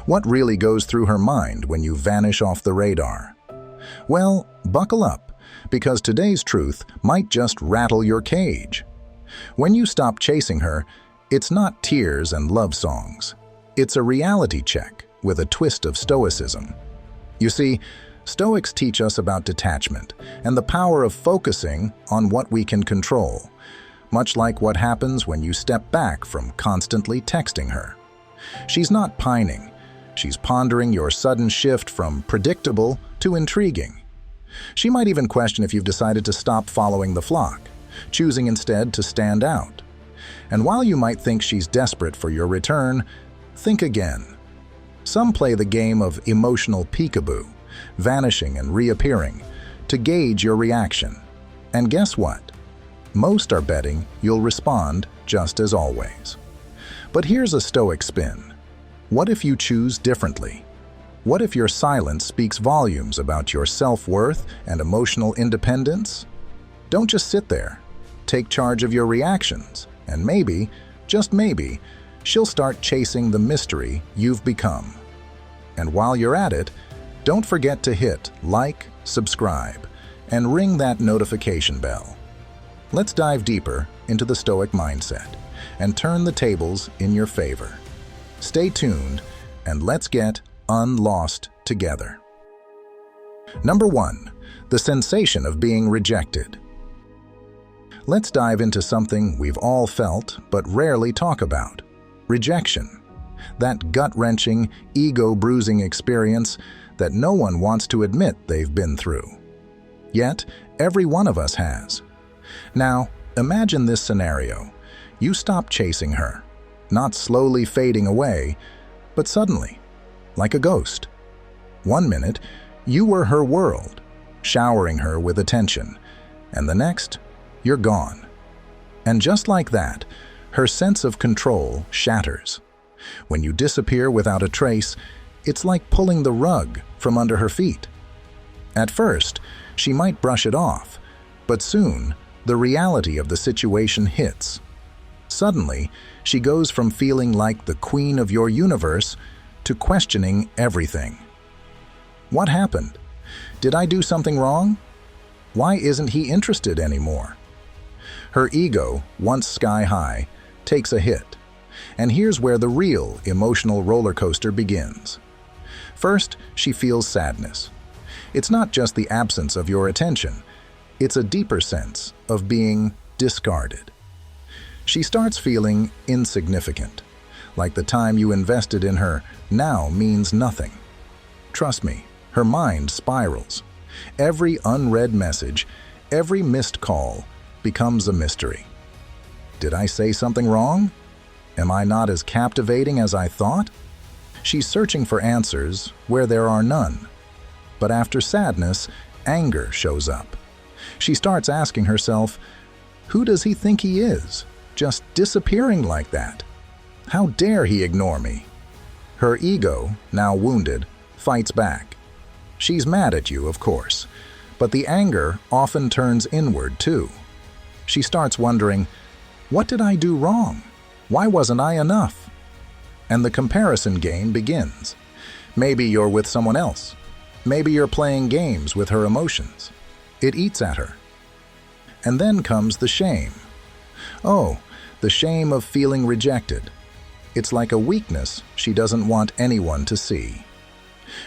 What really goes through her mind when you vanish off the radar? Well, buckle up, because today's truth might just rattle your cage. When you stop chasing her, it's not tears and love songs. It's a reality check with a twist of Stoicism. You see, Stoics teach us about detachment and the power of focusing on what we can control, much like what happens when you step back from constantly texting her. She's not pining. She's pondering your sudden shift from predictable to intriguing. She might even question if you've decided to stop following the flock, choosing instead to stand out. And while you might think she's desperate for your return, think again. Some play the game of emotional peekaboo, vanishing and reappearing, to gauge your reaction. And guess what? Most are betting you'll respond just as always. But here's a Stoic spin. What if you choose differently? What if your silence speaks volumes about your self-worth and emotional independence? Don't just sit there. Take charge of your reactions, and maybe, just maybe, she'll start chasing the mystery you've become. And while you're at it, don't forget to hit like, subscribe, and ring that notification bell. Let's dive deeper into the Stoic mindset and turn the tables in your favor. Stay tuned, and let's get unlost together. Number 1. The sensation of being rejected. Let's dive into something we've all felt but rarely talk about: rejection. That gut-wrenching, ego-bruising experience that no one wants to admit they've been through. Yet, every one of us has. Now, imagine this scenario. You stop chasing her, not slowly fading away, but suddenly, like a ghost. One minute, you were her world, showering her with attention, and the next, you're gone. And just like that, her sense of control shatters. When you disappear without a trace, it's like pulling the rug from under her feet. At first, she might brush it off, but soon, the reality of the situation hits. Suddenly, she goes from feeling like the queen of your universe to questioning everything. What happened? Did I do something wrong? Why isn't he interested anymore? Her ego, once sky-high, takes a hit. And here's where the real emotional roller coaster begins. First, she feels sadness. It's not just the absence of your attention. It's a deeper sense of being discarded. She starts feeling insignificant, like the time you invested in her now means nothing. Trust me, her mind spirals. Every unread message, every missed call becomes a mystery. Did I say something wrong? Am I not as captivating as I thought? She's searching for answers where there are none. But after sadness, anger shows up. She starts asking herself, who does he think he is, just disappearing like that? How dare he ignore me? Her ego, now wounded, fights back. She's mad at you, of course, but the anger often turns inward too. She starts wondering, what did I do wrong? Why wasn't I enough? And the comparison game begins. Maybe you're with someone else. Maybe you're playing games with her emotions. It eats at her. And then comes the shame. Oh, the shame of feeling rejected. It's like a weakness she doesn't want anyone to see.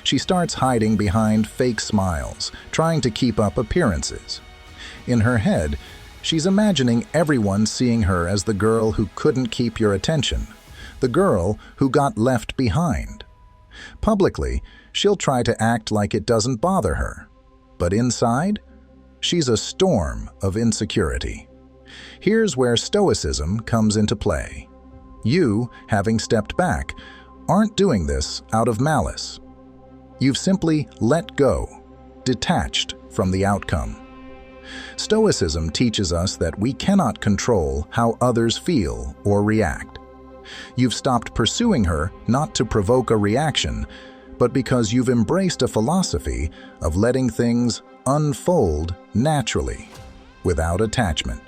She starts hiding behind fake smiles, trying to keep up appearances. In her head, she's imagining everyone seeing her as the girl who couldn't keep your attention, the girl who got left behind. Publicly, she'll try to act like it doesn't bother her, but inside, she's a storm of insecurity. Here's where Stoicism comes into play. You, having stepped back, aren't doing this out of malice. You've simply let go, detached from the outcome. Stoicism teaches us that we cannot control how others feel or react. You've stopped pursuing her not to provoke a reaction, but because you've embraced a philosophy of letting things unfold naturally, without attachment.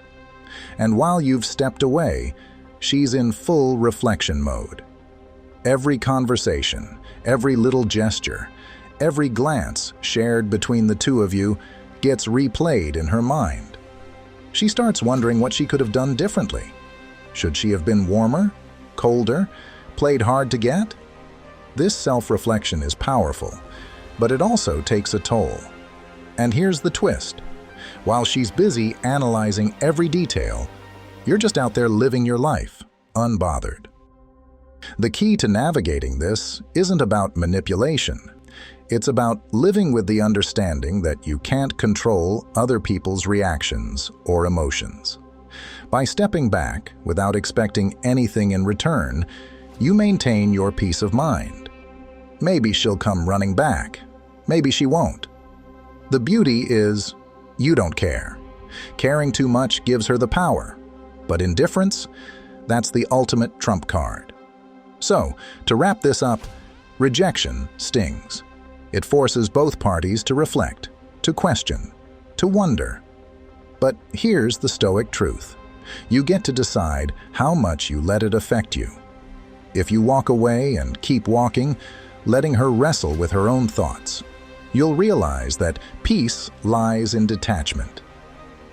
And while you've stepped away, she's in full reflection mode. Every conversation, every little gesture, every glance shared between the two of you gets replayed in her mind. She starts wondering what she could have done differently. Should she have been warmer, colder, played hard to get? This self-reflection is powerful, but it also takes a toll. And here's the twist. While she's busy analyzing every detail, you're just out there living your life, unbothered. The key to navigating this isn't about manipulation. It's about living with the understanding that you can't control other people's reactions or emotions. By stepping back without expecting anything in return, you maintain your peace of mind. Maybe she'll come running back. Maybe she won't. The beauty is, you don't care. Caring too much gives her the power. But indifference, that's the ultimate trump card. So, to wrap this up, rejection stings. It forces both parties to reflect, to question, to wonder. But here's the Stoic truth. You get to decide how much you let it affect you. If you walk away and keep walking, letting her wrestle with her own thoughts, you'll realize that peace lies in detachment.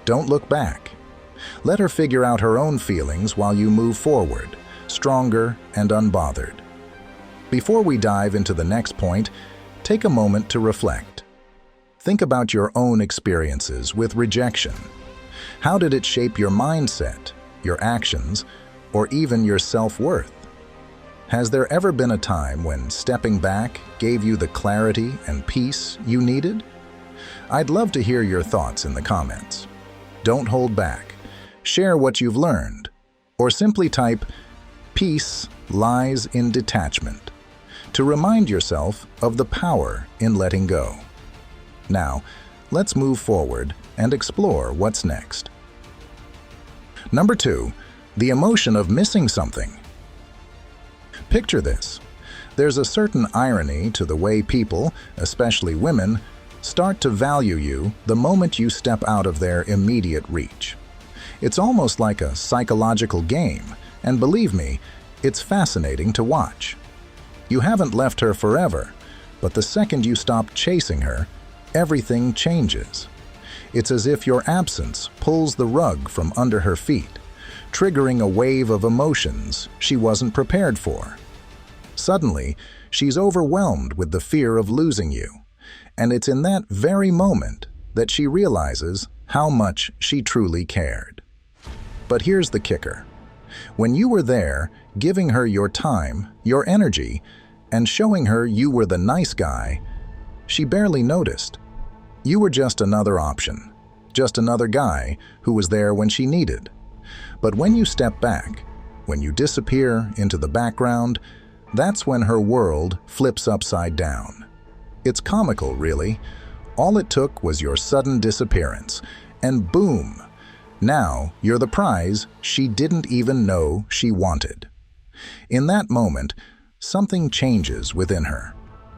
Don't look back. Let her figure out her own feelings while you move forward, stronger and unbothered. Before we dive into the next point, take a moment to reflect. Think about your own experiences with rejection. How did it shape your mindset, your actions, or even your self-worth? Has there ever been a time when stepping back gave you the clarity and peace you needed? I'd love to hear your thoughts in the comments. Don't hold back. Share what you've learned, or simply type, "Peace lies in detachment," to remind yourself of the power in letting go. Now, let's move forward and explore what's next. Number 2, the emotion of missing something. Picture this. There's a certain irony to the way people, especially women, start to value you the moment you step out of their immediate reach. It's almost like a psychological game, and believe me, it's fascinating to watch. You haven't left her forever, but the second you stop chasing her, everything changes. It's as if your absence pulls the rug from under her feet, triggering a wave of emotions she wasn't prepared for. Suddenly, she's overwhelmed with the fear of losing you, and it's in that very moment that she realizes how much she truly cared. But here's the kicker. When you were there, giving her your time, your energy, and showing her you were the nice guy, she barely noticed. You were just another option, just another guy who was there when she needed. But when you step back, when you disappear into the background, that's when her world flips upside down. It's comical, really. All it took was your sudden disappearance, and boom! Now you're the prize she didn't even know she wanted. In that moment, something changes within her.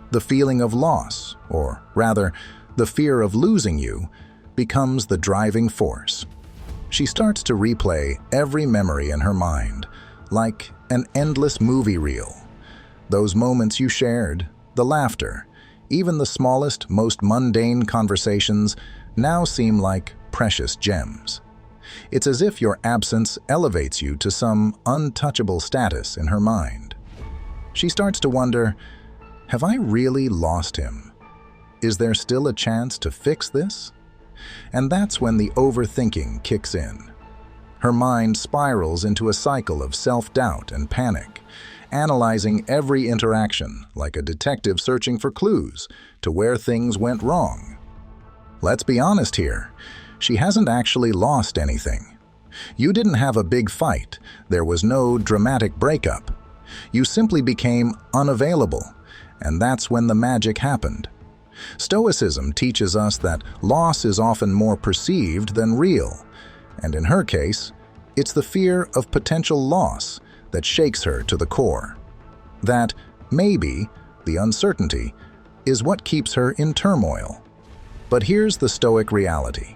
The feeling of loss, or rather, the fear of losing you, becomes the driving force. She starts to replay every memory in her mind, like an endless movie reel. Those moments you shared, the laughter, even the smallest, most mundane conversations now seem like precious gems. It's as if your absence elevates you to some untouchable status in her mind. She starts to wonder, have I really lost him? Is there still a chance to fix this? And that's when the overthinking kicks in. Her mind spirals into a cycle of self-doubt and panic, analyzing every interaction like a detective searching for clues to where things went wrong. Let's be honest here. She hasn't actually lost anything. You didn't have a big fight. There was no dramatic breakup. You simply became unavailable, and that's when the magic happened. Stoicism teaches us that loss is often more perceived than real, and in her case, it's the fear of potential loss that shakes her to the core. That, maybe, the uncertainty, is what keeps her in turmoil. But here's the Stoic reality.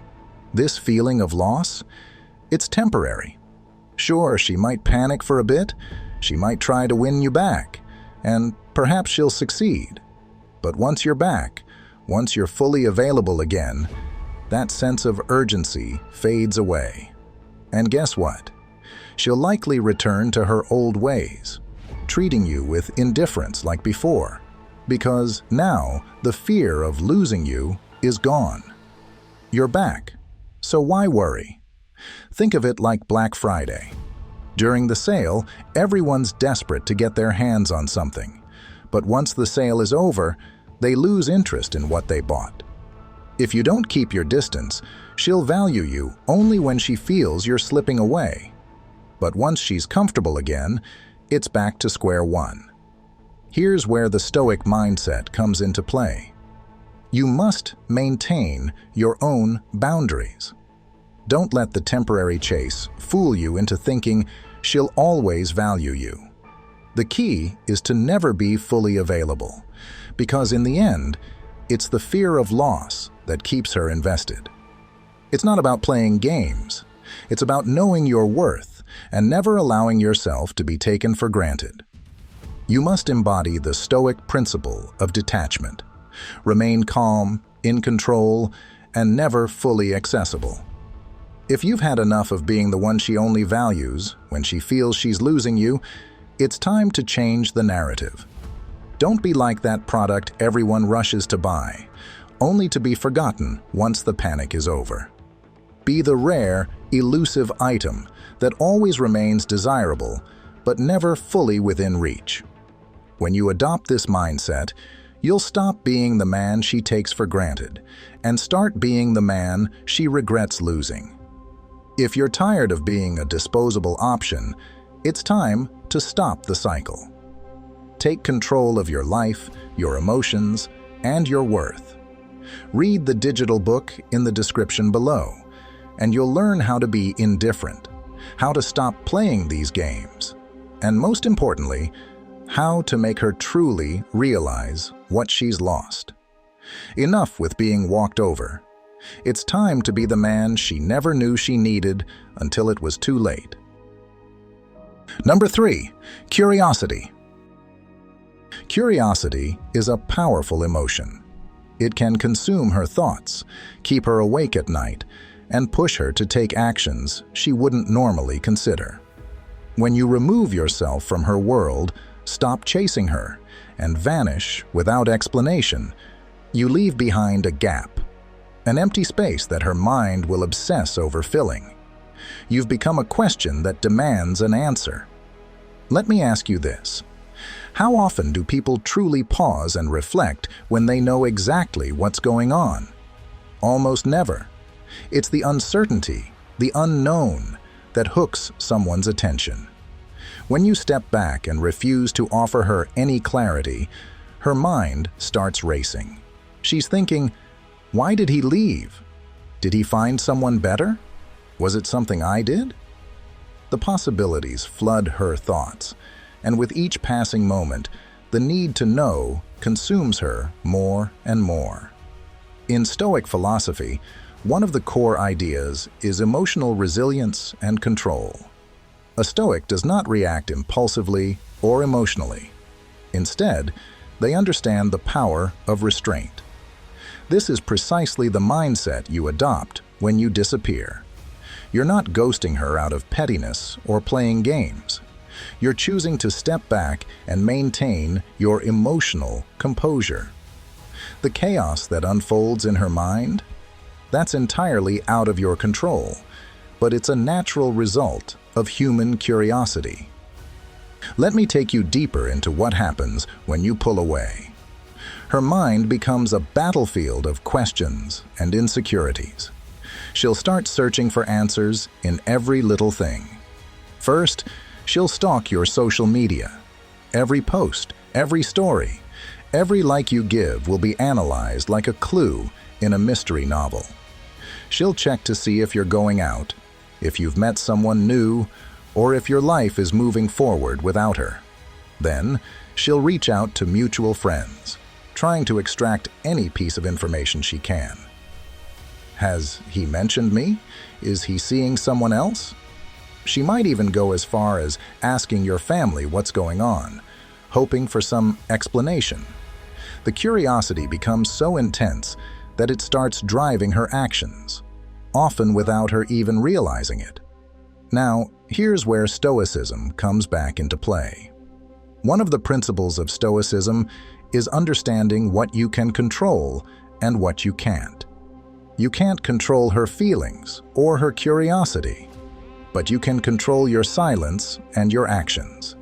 This feeling of loss, it's temporary. Sure, she might panic for a bit, she might try to win you back, and perhaps she'll succeed. But once you're back, once you're fully available again, that sense of urgency fades away. And guess what? She'll likely return to her old ways, treating you with indifference like before, because now the fear of losing you is gone. You're back, so why worry? Think of it like Black Friday. During the sale, everyone's desperate to get their hands on something, but once the sale is over, they lose interest in what they bought. If you don't keep your distance, she'll value you only when she feels you're slipping away. But once she's comfortable again, it's back to square one. Here's where the Stoic mindset comes into play. You must maintain your own boundaries. Don't let the temporary chase fool you into thinking she'll always value you. The key is to never be fully available, because in the end, it's the fear of loss that keeps her invested. It's not about playing games. It's about knowing your worth and never allowing yourself to be taken for granted. You must embody the Stoic principle of detachment. Remain calm, in control, and never fully accessible. If you've had enough of being the one she only values when she feels she's losing you, it's time to change the narrative. Don't be like that product everyone rushes to buy, only to be forgotten once the panic is over. Be the rare, elusive item that always remains desirable, but never fully within reach. When you adopt this mindset, you'll stop being the man she takes for granted and start being the man she regrets losing. If you're tired of being a disposable option, it's time to stop the cycle. Take control of your life, your emotions, and your worth. Read the digital book in the description below, and you'll learn how to be indifferent, how to stop playing these games, and most importantly, how to make her truly realize what she's lost. Enough with being walked over. It's time to be the man she never knew she needed until it was too late. Number 3, curiosity. Curiosity is a powerful emotion. It can consume her thoughts, keep her awake at night, and push her to take actions she wouldn't normally consider. When you remove yourself from her world, stop chasing her, and vanish without explanation, you leave behind a gap, an empty space that her mind will obsess over filling. You've become a question that demands an answer. Let me ask you this. How often do people truly pause and reflect when they know exactly what's going on? Almost never. It's the uncertainty, the unknown, that hooks someone's attention. When you step back and refuse to offer her any clarity, her mind starts racing. She's thinking, why did he leave? Did he find someone better? Was it something I did? The possibilities flood her thoughts, and with each passing moment, the need to know consumes her more and more. In Stoic philosophy, one of the core ideas is emotional resilience and control. A Stoic does not react impulsively or emotionally. Instead, they understand the power of restraint. This is precisely the mindset you adopt when you disappear. You're not ghosting her out of pettiness or playing games. You're choosing to step back and maintain your emotional composure. The chaos that unfolds in her mind, that's entirely out of your control, but it's a natural result of human curiosity. Let me take you deeper into what happens when you pull away. Her mind becomes a battlefield of questions and insecurities. She'll start searching for answers in every little thing. First, she'll stalk your social media. Every post, every story, every like you give will be analyzed like a clue in a mystery novel. She'll check to see if you're going out, if you've met someone new, or if your life is moving forward without her. Then, she'll reach out to mutual friends, trying to extract any piece of information she can. Has he mentioned me? Is he seeing someone else? She might even go as far as asking your family what's going on, hoping for some explanation. The curiosity becomes so intense that it starts driving her actions, often without her even realizing it. Now, here's where Stoicism comes back into play. One of the principles of Stoicism is understanding what you can control and what you can't. You can't control her feelings or her curiosity, but you can control your silence and your actions.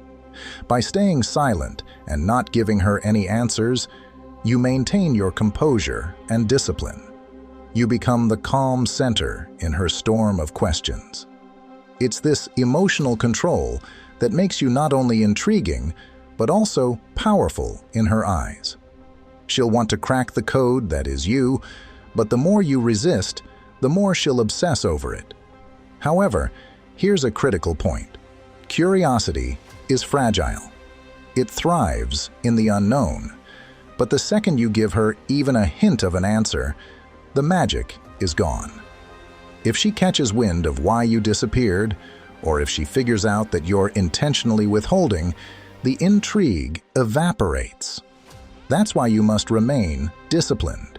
By staying silent and not giving her any answers, you maintain your composure and discipline. You become the calm center in her storm of questions. It's this emotional control that makes you not only intriguing, but also powerful in her eyes. She'll want to crack the code that is you, but the more you resist, the more she'll obsess over it. However, here's a critical point. Curiosity is fragile. It thrives in the unknown. But the second you give her even a hint of an answer, the magic is gone. If she catches wind of why you disappeared, or if she figures out that you're intentionally withholding, the intrigue evaporates. That's why you must remain disciplined.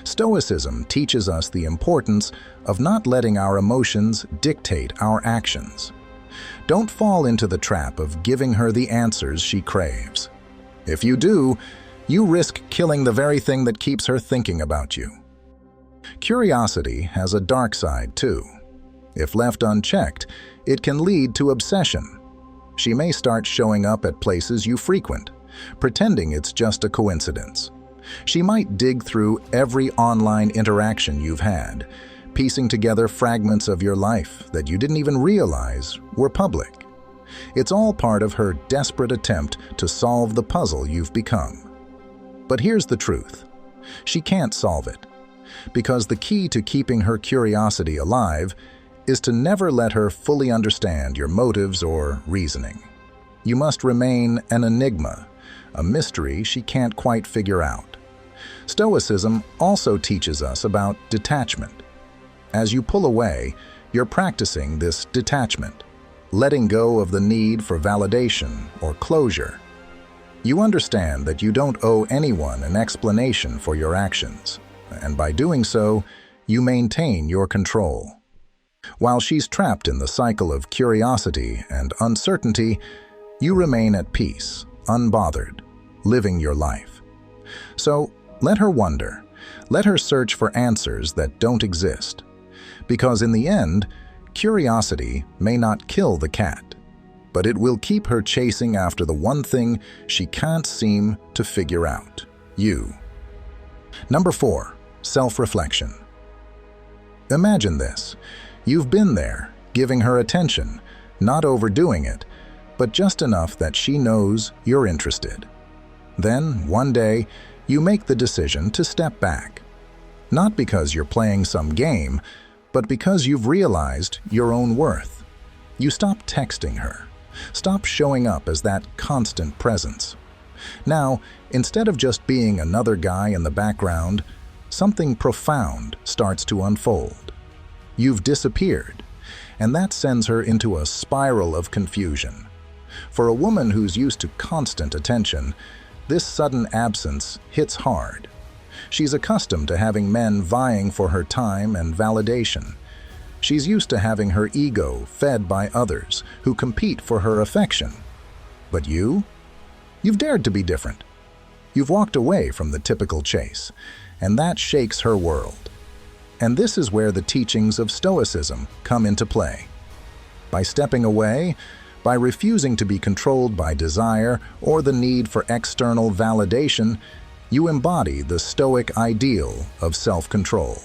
Stoicism teaches us the importance of not letting our emotions dictate our actions. Don't fall into the trap of giving her the answers she craves. If you do, you risk killing the very thing that keeps her thinking about you. Curiosity has a dark side too. If left unchecked, it can lead to obsession. She may start showing up at places you frequent, pretending it's just a coincidence. She might dig through every online interaction you've had, piecing together fragments of your life that you didn't even realize were public. It's all part of her desperate attempt to solve the puzzle you've become. But here's the truth. She can't solve it, because the key to keeping her curiosity alive is to never let her fully understand your motives or reasoning. You must remain an enigma, a mystery she can't quite figure out. Stoicism also teaches us about detachment. As you pull away, you're practicing this detachment, letting go of the need for validation or closure. You understand that you don't owe anyone an explanation for your actions, and by doing so, you maintain your control. While she's trapped in the cycle of curiosity and uncertainty, you remain at peace, unbothered, living your life. So, let her wonder. Let her search for answers that don't exist. Because in the end, curiosity may not kill the cat, but it will keep her chasing after the one thing she can't seem to figure out: you. Number 4, self-reflection. Imagine this. You've been there, giving her attention, not overdoing it, but just enough that she knows you're interested. Then, one day, you make the decision to step back. Not because you're playing some game, but because you've realized your own worth. You stop texting her. Stop showing up as that constant presence. Now, instead of just being another guy in the background, something profound starts to unfold. You've disappeared, and that sends her into a spiral of confusion. For a woman who's used to constant attention, this sudden absence hits hard. She's accustomed to having men vying for her time and validation. She's used to having her ego fed by others who compete for her affection. But you've dared to be different. You've walked away from the typical chase, and that shakes her world. And this is where the teachings of Stoicism come into play. By stepping away, by refusing to be controlled by desire or the need for external validation, you embody the Stoic ideal of self-control.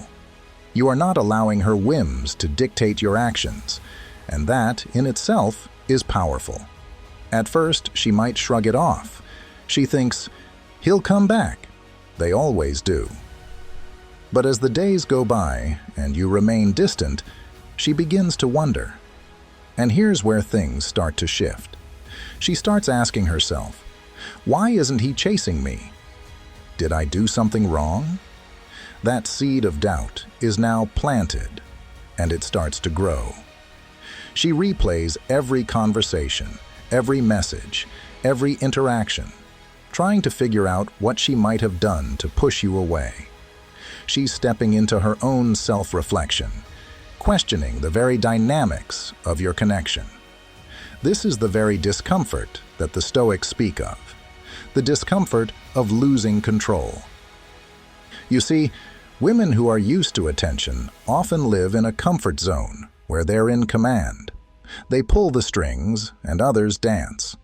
You are not allowing her whims to dictate your actions, and that, in itself, is powerful. At first, she might shrug it off. She thinks, "He'll come back." They always do. But as the days go by and you remain distant, she begins to wonder. And here's where things start to shift. She starts asking herself, why isn't he chasing me? Did I do something wrong? That seed of doubt is now planted, and it starts to grow. She replays every conversation, every message, every interaction, trying to figure out what she might have done to push you away. She's stepping into her own self-reflection, questioning the very dynamics of your connection. This is the very discomfort that the Stoics speak of, the discomfort of losing control. You see, women who are used to attention often live in a comfort zone where they're in command. They pull the strings and others dance.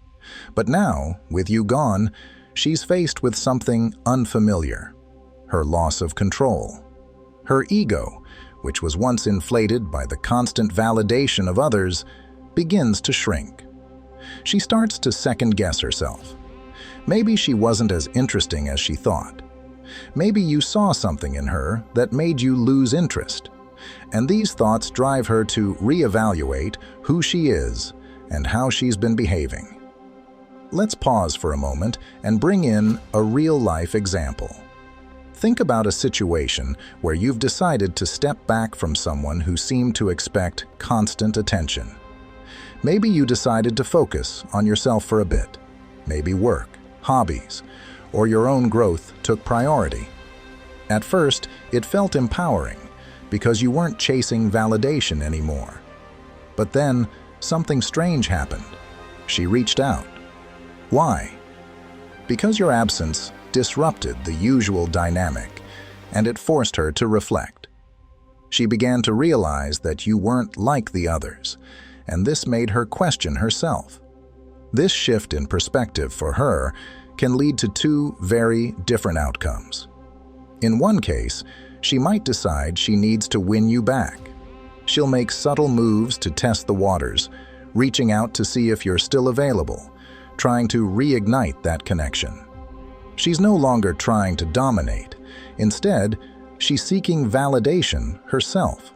But now, with you gone, she's faced with something unfamiliar: her loss of control. Her ego, which was once inflated by the constant validation of others, begins to shrink. She starts to second-guess herself. Maybe she wasn't as interesting as she thought. Maybe you saw something in her that made you lose interest. And these thoughts drive her to reevaluate who she is and how she's been behaving. Let's pause for a moment and bring in a real-life example. Think about a situation where you've decided to step back from someone who seemed to expect constant attention. Maybe you decided to focus on yourself for a bit. Maybe work, hobbies, or your own growth took priority. At first, it felt empowering because you weren't chasing validation anymore. But then, something strange happened. She reached out. Why? Because your absence disrupted the usual dynamic, and it forced her to reflect. She began to realize that you weren't like the others, and this made her question herself. This shift in perspective for her can lead to two very different outcomes. In one case, she might decide she needs to win you back. She'll make subtle moves to test the waters, reaching out to see if you're still available, trying to reignite that connection. She's no longer trying to dominate. Instead, she's seeking validation herself.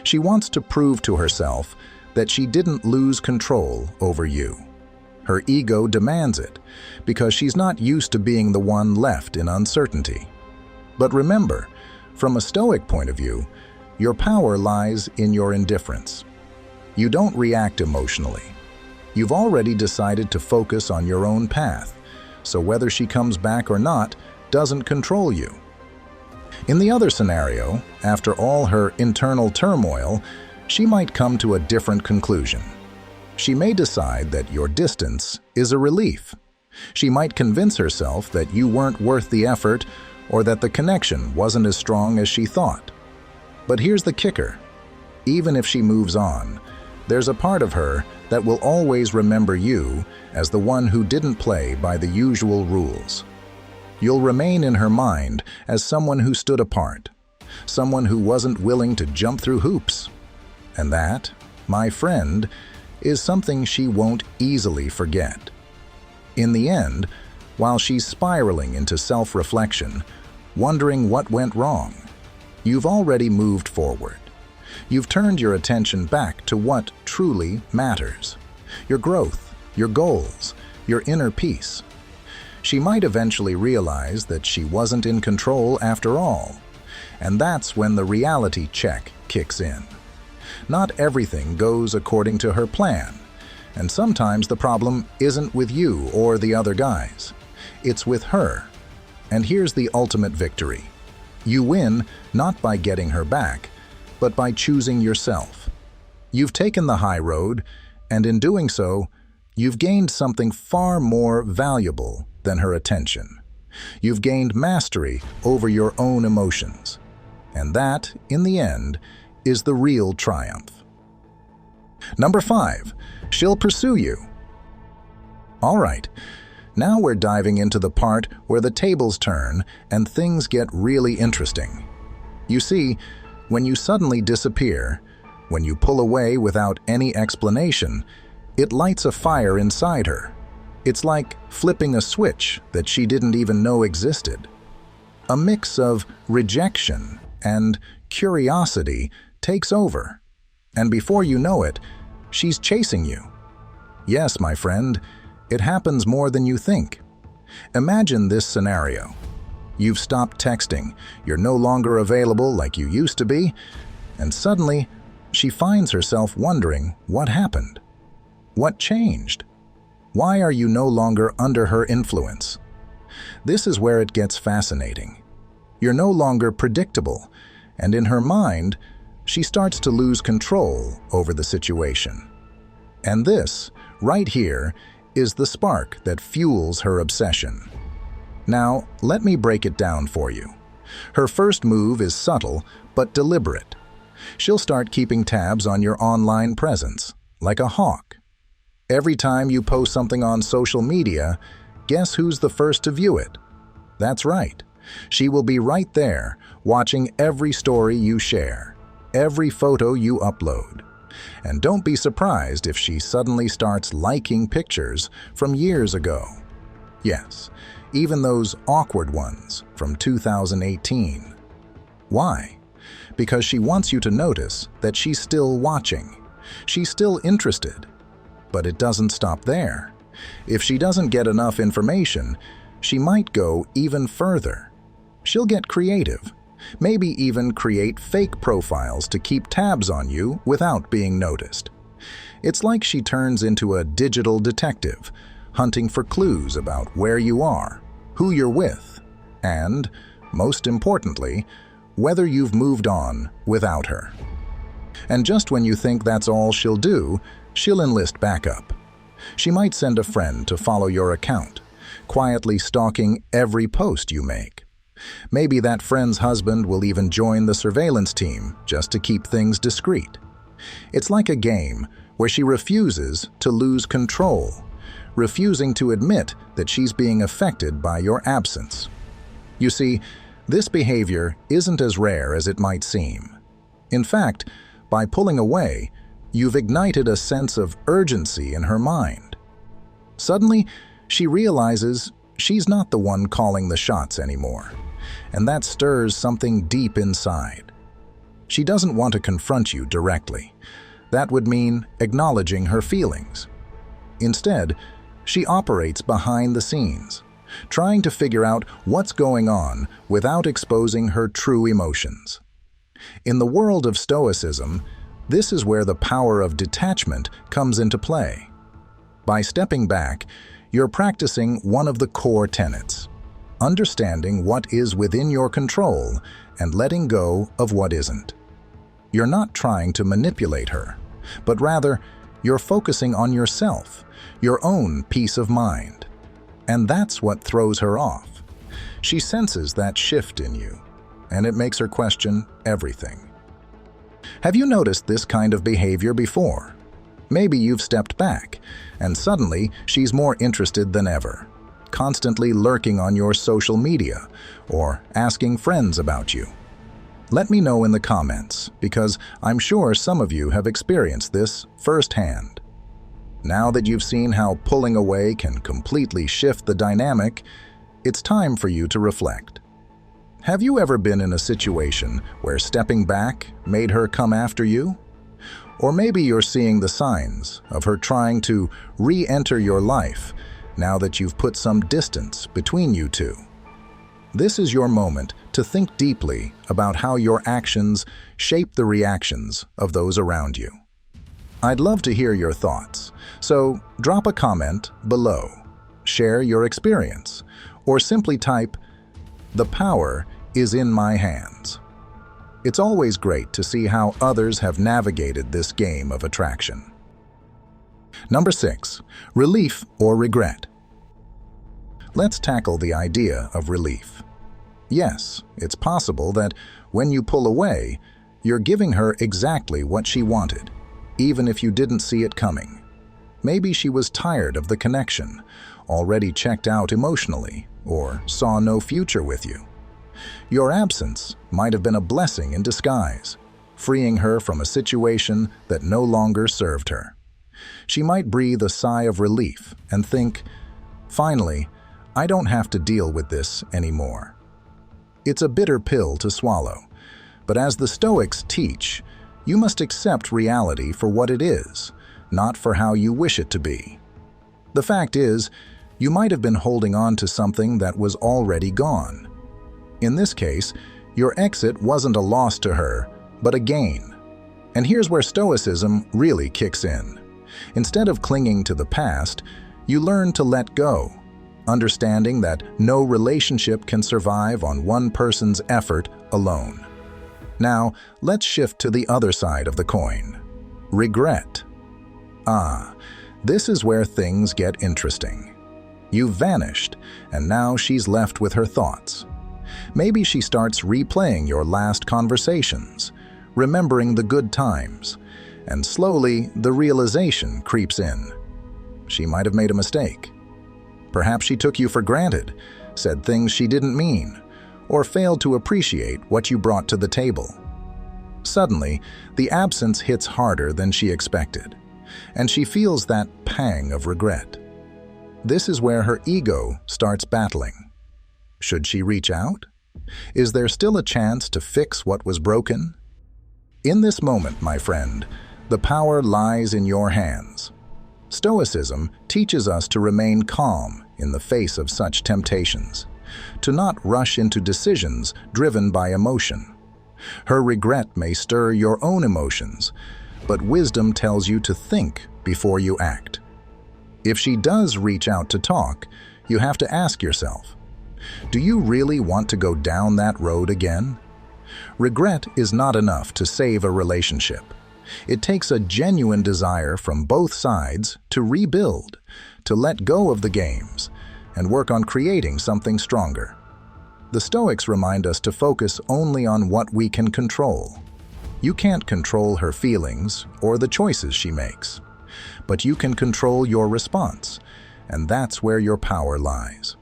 She wants to prove to herself that she didn't lose control over you. Her ego demands it, because she's not used to being the one left in uncertainty. But remember, from a Stoic point of view, your power lies in your indifference. You don't react emotionally. You've already decided to focus on your own path, so whether she comes back or not doesn't control you. In the other scenario, after all her internal turmoil, she might come to a different conclusion. She may decide that your distance is a relief. She might convince herself that you weren't worth the effort or that the connection wasn't as strong as she thought. But here's the kicker. Even if she moves on, there's a part of her that will always remember you as the one who didn't play by the usual rules. You'll remain in her mind as someone who stood apart, someone who wasn't willing to jump through hoops. And that, my friend, is something she won't easily forget. In the end, while she's spiraling into self-reflection, wondering what went wrong, you've already moved forward. You've turned your attention back to what truly matters: your growth, your goals, your inner peace. She might eventually realize that she wasn't in control after all, and that's when the reality check kicks in. Not everything goes according to her plan, and sometimes the problem isn't with you or the other guys. It's with her. And here's the ultimate victory. You win not by getting her back, but by choosing yourself. You've taken the high road, and in doing so, you've gained something far more valuable than her attention. You've gained mastery over your own emotions. And that, in the end, is the real triumph. Number 5, she'll pursue you. All right, now we're diving into the part where the tables turn and things get really interesting. You see, when you suddenly disappear, when you pull away without any explanation, it lights a fire inside her. It's like flipping a switch that she didn't even know existed. A mix of rejection and curiosity takes over, and before you know it, she's chasing you. Yes, my friend, it happens more than you think. Imagine this scenario. You've stopped texting, you're no longer available like you used to be, and suddenly she finds herself wondering what happened. What changed? Why are you no longer under her influence? This is where it gets fascinating. You're no longer predictable, and in her mind, she starts to lose control over the situation. And this, right here, is the spark that fuels her obsession. Now, let me break it down for you. Her first move is subtle but deliberate. She'll start keeping tabs on your online presence, like a hawk. Every time you post something on social media, guess who's the first to view it? That's right. She will be right there, watching every story you share, every photo you upload. And don't be surprised if she suddenly starts liking pictures from years ago. Yes, even those awkward ones from 2018. Why? Because she wants you to notice that she's still watching. She's still interested. But it doesn't stop there. If she doesn't get enough information, she might go even further. She'll get creative, maybe even create fake profiles to keep tabs on you without being noticed. It's like she turns into a digital detective, hunting for clues about where you are, who you're with, and, most importantly, whether you've moved on without her. And just when you think that's all she'll do, she'll enlist backup. She might send a friend to follow your account, quietly stalking every post you make. Maybe that friend's husband will even join the surveillance team just to keep things discreet. It's like a game where she refuses to lose control, refusing to admit that she's being affected by your absence. You see, this behavior isn't as rare as it might seem. In fact, by pulling away, you've ignited a sense of urgency in her mind. Suddenly, she realizes she's not the one calling the shots anymore, and that stirs something deep inside. She doesn't want to confront you directly. That would mean acknowledging her feelings. Instead, she operates behind the scenes, trying to figure out what's going on without exposing her true emotions. In the world of Stoicism, this is where the power of detachment comes into play. By stepping back, you're practicing one of the core tenets, understanding what is within your control and letting go of what isn't. You're not trying to manipulate her, but rather, you're focusing on yourself, your own peace of mind. And that's what throws her off. She senses that shift in you, and it makes her question everything. Have you noticed this kind of behavior before? Maybe you've stepped back, and suddenly she's more interested than ever, constantly lurking on your social media or asking friends about you. Let me know in the comments, because I'm sure some of you have experienced this firsthand. Now that you've seen how pulling away can completely shift the dynamic, it's time for you to reflect. Have you ever been in a situation where stepping back made her come after you? Or maybe you're seeing the signs of her trying to re-enter your life now that you've put some distance between you two. This is your moment to think deeply about how your actions shape the reactions of those around you. I'd love to hear your thoughts, so drop a comment below, share your experience, or simply type, "The power is in my hands." It's always great to see how others have navigated this game of attraction. Number 6, relief or regret. Let's tackle the idea of relief. Yes, it's possible that when you pull away, you're giving her exactly what she wanted, even if you didn't see it coming. Maybe she was tired of the connection, already checked out emotionally, or saw no future with you. Your absence might have been a blessing in disguise, freeing her from a situation that no longer served her. She might breathe a sigh of relief and think, "Finally, I don't have to deal with this anymore." It's a bitter pill to swallow, but as the Stoics teach, you must accept reality for what it is, not for how you wish it to be. The fact is, you might have been holding on to something that was already gone. In this case, your exit wasn't a loss to her, but a gain. And here's where Stoicism really kicks in. Instead of clinging to the past, You learn to let go, understanding that no relationship can survive on one person's effort alone. Now, let's shift to the other side of the coin. Regret. This is where things get interesting. You've vanished, and now she's left with her thoughts. Maybe she starts replaying your last conversations, remembering the good times, and slowly the realization creeps in. She might have made a mistake. Perhaps she took you for granted, said things she didn't mean, or failed to appreciate what you brought to the table. Suddenly, the absence hits harder than she expected, and she feels that pang of regret. This is where her ego starts battling. Should she reach out? Is there still a chance to fix what was broken? In this moment, my friend, the power lies in your hands. Stoicism teaches us to remain calm in the face of such temptations, to not rush into decisions driven by emotion. Her regret may stir your own emotions, but wisdom tells you to think before you act. If she does reach out to talk, you have to ask yourself, do you really want to go down that road again? Regret is not enough to save a relationship. It takes a genuine desire from both sides to rebuild, to let go of the games, and work on creating something stronger. The Stoics remind us to focus only on what we can control. You can't control her feelings or the choices she makes, but you can control your response, and that's where your power lies.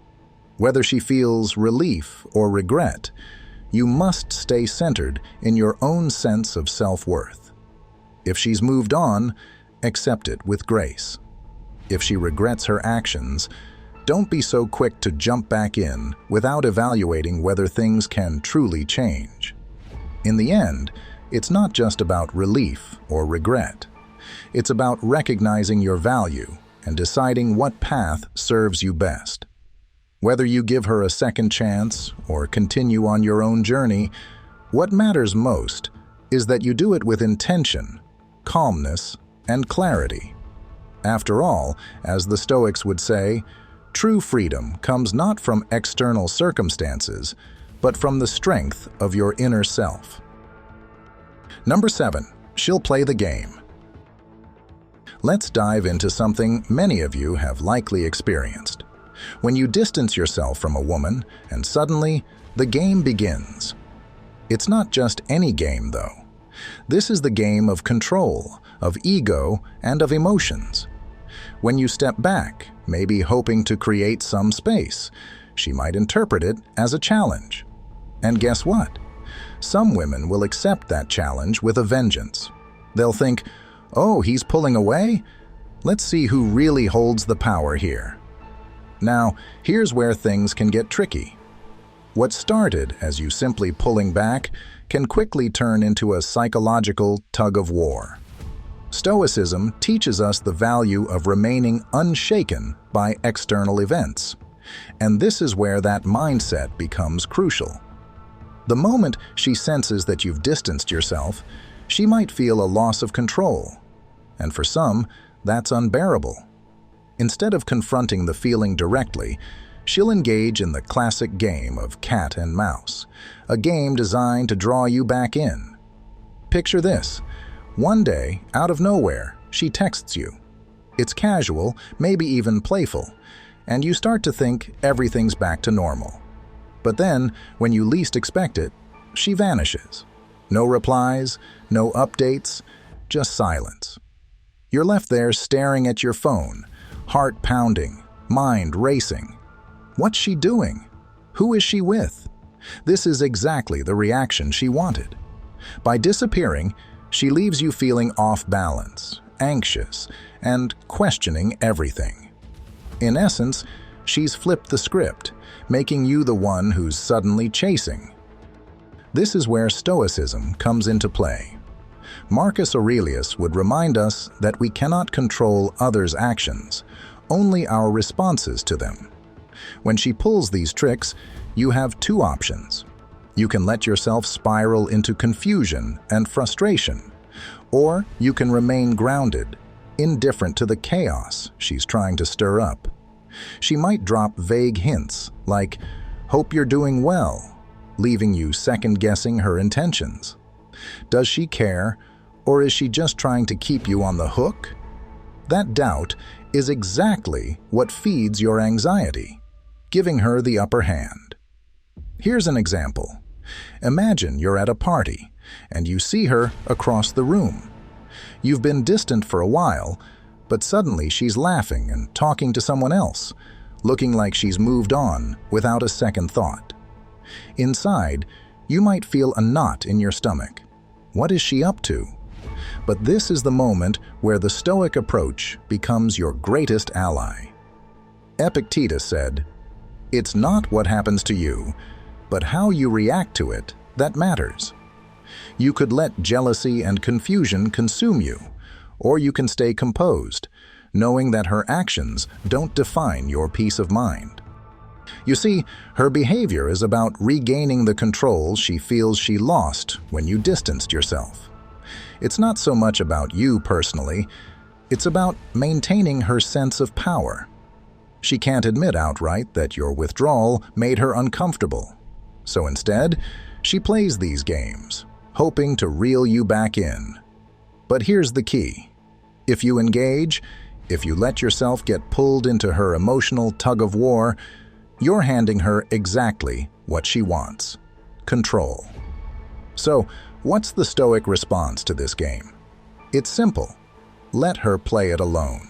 Whether she feels relief or regret, you must stay centered in your own sense of self-worth. If she's moved on, accept it with grace. If she regrets her actions, don't be so quick to jump back in without evaluating whether things can truly change. In the end, it's not just about relief or regret. It's about recognizing your value and deciding what path serves you best. Whether you give her a second chance or continue on your own journey, what matters most is that you do it with intention, calmness, and clarity. After all, as the Stoics would say, true freedom comes not from external circumstances, but from the strength of your inner self. Number 7, she'll play the game. Let's dive into something many of you have likely experienced. When you distance yourself from a woman, and suddenly, the game begins. It's not just any game, though. This is the game of control, of ego, and of emotions. When you step back, maybe hoping to create some space, she might interpret it as a challenge. And guess what? Some women will accept that challenge with a vengeance. They'll think, oh, he's pulling away? Let's see who really holds the power here. Now, here's where things can get tricky. What started as you simply pulling back can quickly turn into a psychological tug-of-war. Stoicism teaches us the value of remaining unshaken by external events, and this is where that mindset becomes crucial. The moment she senses that you've distanced yourself, she might feel a loss of control, and for some, that's unbearable. Instead of confronting the feeling directly, she'll engage in the classic game of cat and mouse, a game designed to draw you back in. Picture this. One day, out of nowhere, she texts you. It's casual, maybe even playful, and you start to think everything's back to normal. But then, when you least expect it, she vanishes. No replies, no updates, just silence. You're left there staring at your phone, heart pounding, mind racing. What's she doing? Who is she with? This is exactly the reaction she wanted. By disappearing, she leaves you feeling off balance, anxious, and questioning everything. In essence, she's flipped the script, making you the one who's suddenly chasing. This is where Stoicism comes into play. Marcus Aurelius would remind us that we cannot control others' actions, only our responses to them. When she pulls these tricks, you have two options. You can let yourself spiral into confusion and frustration, or you can remain grounded, indifferent to the chaos she's trying to stir up. She might drop vague hints like, "Hope you're doing well," leaving you second-guessing her intentions. Does she care, or is she just trying to keep you on the hook? That doubt is exactly what feeds your anxiety, giving her the upper hand. Here's an example. Imagine you're at a party, and you see her across the room. You've been distant for a while, but suddenly she's laughing and talking to someone else, looking like she's moved on without a second thought. Inside, you might feel a knot in your stomach. What is she up to? But this is the moment where the Stoic approach becomes your greatest ally. Epictetus said, "It's not what happens to you, but how you react to it that matters." You could let jealousy and confusion consume you, or you can stay composed, knowing that her actions don't define your peace of mind. You see, her behavior is about regaining the control she feels she lost when you distanced yourself. It's not so much about you personally, it's about maintaining her sense of power. She can't admit outright that your withdrawal made her uncomfortable. So instead, she plays these games, hoping to reel you back in. But here's the key. If you engage, if you let yourself get pulled into her emotional tug-of-war, you're handing her exactly what she wants: control. So, what's the Stoic response to this game? It's simple. Let her play it alone.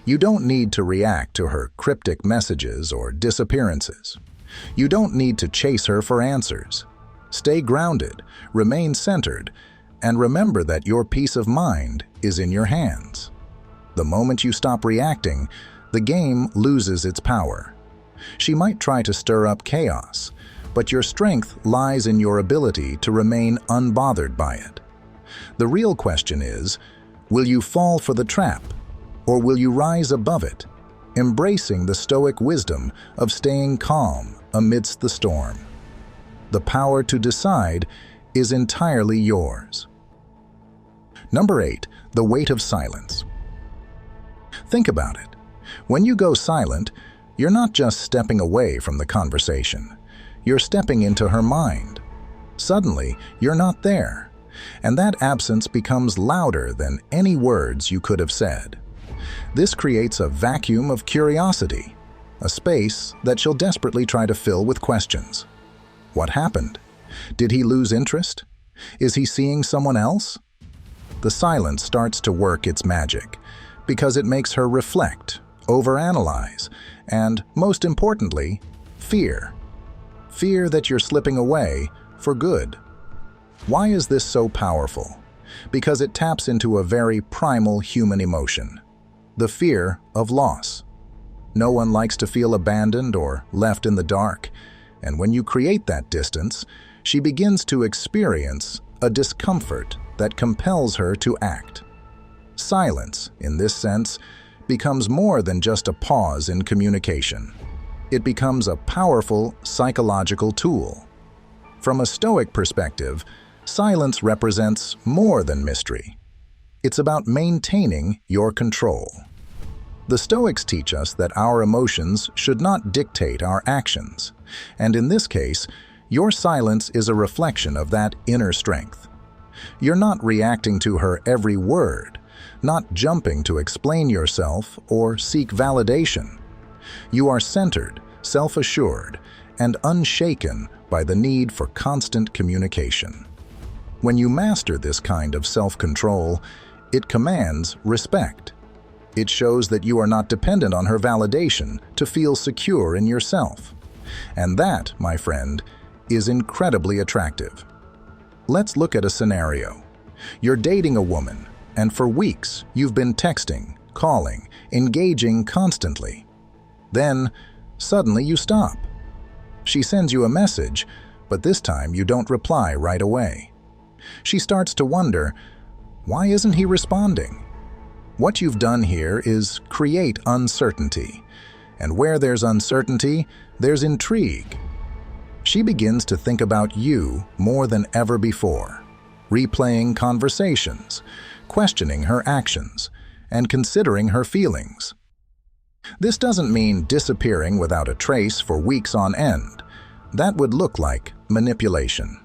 You don't need to react to her cryptic messages or disappearances. You don't need to chase her for answers. Stay grounded, remain centered, and remember that your peace of mind is in your hands. The moment you stop reacting, the game loses its power. She might try to stir up chaos, but your strength lies in your ability to remain unbothered by it. The real question is, will you fall for the trap, or will you rise above it, embracing the Stoic wisdom of staying calm amidst the storm? The power to decide is entirely yours. Number 8, the weight of silence. Think about it. When you go silent, you're not just stepping away from the conversation. You're stepping into her mind. Suddenly, you're not there, and that absence becomes louder than any words you could have said. This creates a vacuum of curiosity, a space that she'll desperately try to fill with questions. What happened? Did he lose interest? Is he seeing someone else? The silence starts to work its magic, because it makes her reflect, overanalyze, and, most importantly, fear. Fear that you're slipping away for good. Why is this so powerful? Because it taps into a very primal human emotion: the fear of loss. No one likes to feel abandoned or left in the dark, and when you create that distance, she begins to experience a discomfort that compels her to act. Silence, in this sense, becomes more than just a pause in communication. It becomes a powerful psychological tool. From a Stoic perspective, silence represents more than mystery. It's about maintaining your control. The Stoics teach us that our emotions should not dictate our actions, and in this case, your silence is a reflection of that inner strength. You're not reacting to her every word, not jumping to explain yourself or seek validation. You are centered, self-assured, and unshaken by the need for constant communication. When you master this kind of self-control, it commands respect. It shows that you are not dependent on her validation to feel secure in yourself. And that, my friend, is incredibly attractive. Let's look at a scenario. You're dating a woman, and for weeks you've been texting, calling, engaging constantly. Then, suddenly you stop. She sends you a message, but this time you don't reply right away. She starts to wonder, why isn't he responding? What you've done here is create uncertainty, and where there's uncertainty, there's intrigue. She begins to think about you more than ever before, replaying conversations, questioning her actions, and considering her feelings. This doesn't mean disappearing without a trace for weeks on end. That would look like manipulation.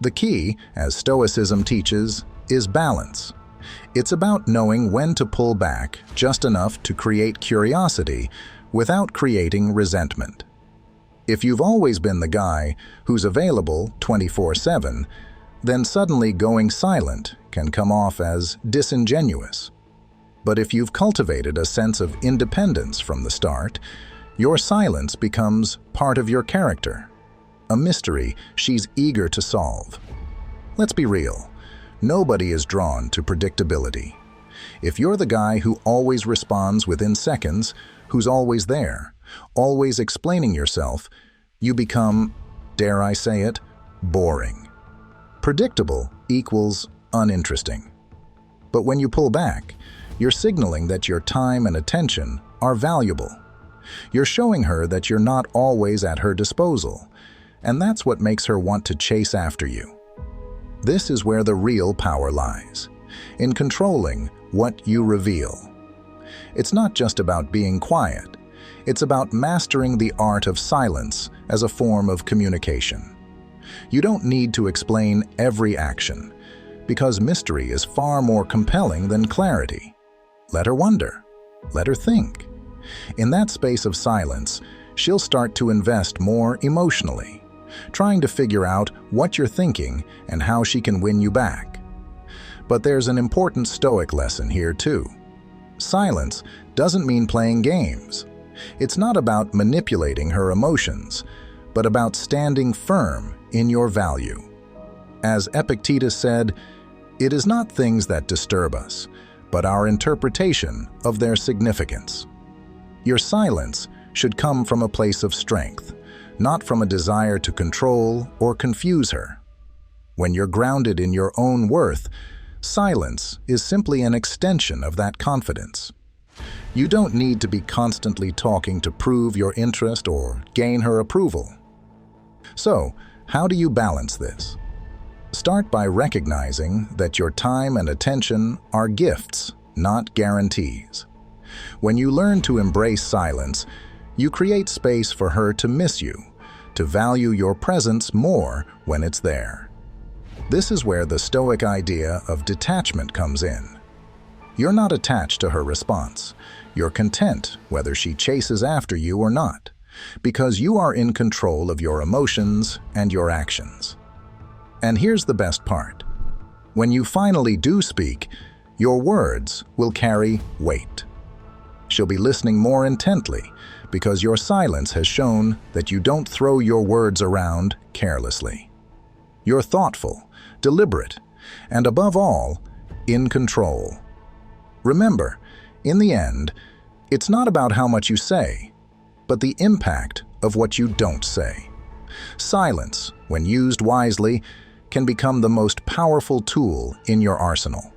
The key, as Stoicism teaches, is balance. It's about knowing when to pull back just enough to create curiosity without creating resentment. If you've always been the guy who's available 24/7, then suddenly going silent can come off as disingenuous. But if you've cultivated a sense of independence from the start, your silence becomes part of your character, a mystery she's eager to solve. Let's be real. Nobody is drawn to predictability. If you're the guy who always responds within seconds, who's always there, always explaining yourself, you become, dare I say it, boring. Predictable equals uninteresting. But when you pull back, you're signaling that your time and attention are valuable. You're showing her that you're not always at her disposal, and that's what makes her want to chase after you. This is where the real power lies, in controlling what you reveal. It's not just about being quiet. It's about mastering the art of silence as a form of communication. You don't need to explain every action, because mystery is far more compelling than clarity. Let her wonder. Let her think. In that space of silence, she'll start to invest more emotionally, trying to figure out what you're thinking and how she can win you back. But there's an important Stoic lesson here too. Silence doesn't mean playing games. It's not about manipulating her emotions, but about standing firm in your value. As Epictetus said, it is not things that disturb us, but our interpretation of their significance. Your silence should come from a place of strength, not from a desire to control or confuse her. When you're grounded in your own worth, silence is simply an extension of that confidence. You don't need to be constantly talking to prove your interest or gain her approval. So, how do you balance this? Start by recognizing that your time and attention are gifts, not guarantees. When you learn to embrace silence, you create space for her to miss you, to value your presence more when it's there. This is where the Stoic idea of detachment comes in. You're not attached to her response. You're content whether she chases after you or not, because you are in control of your emotions and your actions. And here's the best part. When you finally do speak, your words will carry weight. She'll be listening more intently, because your silence has shown that you don't throw your words around carelessly. You're thoughtful, deliberate, and above all, in control. Remember, in the end, it's not about how much you say, but the impact of what you don't say. Silence, when used wisely, can become the most powerful tool in your arsenal.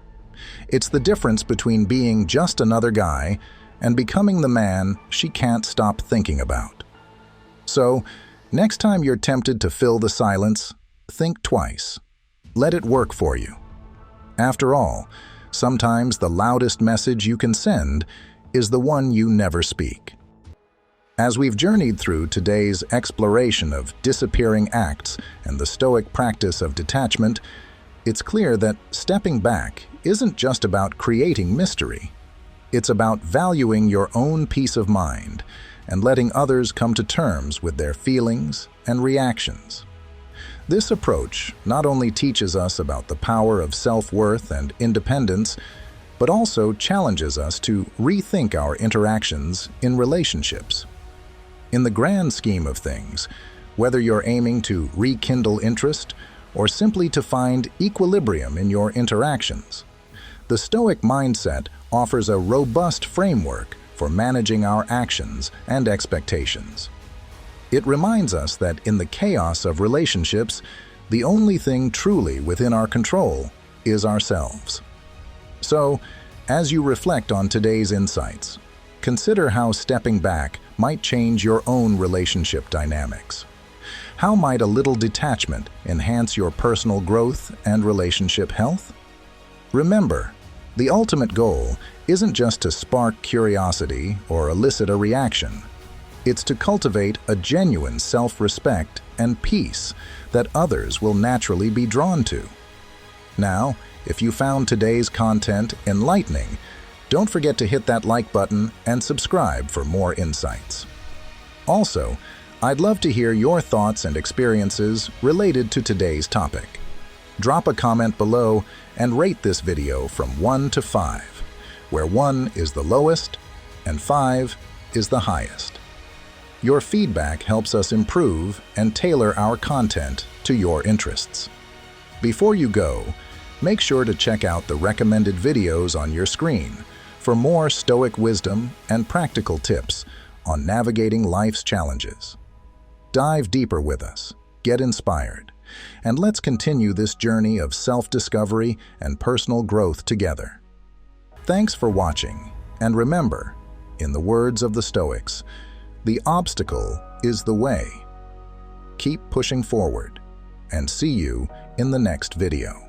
It's the difference between being just another guy and becoming the man she can't stop thinking about. So, next time you're tempted to fill the silence, think twice. Let it work for you. After all, sometimes the loudest message you can send is the one you never speak. As we've journeyed through today's exploration of disappearing acts and the Stoic practice of detachment, it's clear that stepping back isn't just about creating mystery. It's about valuing your own peace of mind and letting others come to terms with their feelings and reactions. This approach not only teaches us about the power of self-worth and independence, but also challenges us to rethink our interactions in relationships. In the grand scheme of things, whether you're aiming to rekindle interest or simply to find equilibrium in your interactions, the Stoic mindset offers a robust framework for managing our actions and expectations. It reminds us that in the chaos of relationships, the only thing truly within our control is ourselves. So, as you reflect on today's insights, consider how stepping back might change your own relationship dynamics. How might a little detachment enhance your personal growth and relationship health? Remember, the ultimate goal isn't just to spark curiosity or elicit a reaction. It's to cultivate a genuine self-respect and peace that others will naturally be drawn to. Now, if you found today's content enlightening, don't forget to hit that like button and subscribe for more insights. Also, I'd love to hear your thoughts and experiences related to today's topic. Drop a comment below and rate this video from 1 to 5, where 1 is the lowest and 5 is the highest. Your feedback helps us improve and tailor our content to your interests. Before you go, make sure to check out the recommended videos on your screen for more Stoic wisdom and practical tips on navigating life's challenges. Dive deeper with us, get inspired, and let's continue this journey of self-discovery and personal growth together. Thanks for watching, and remember, in the words of the Stoics, the obstacle is the way. Keep pushing forward, and see you in the next video.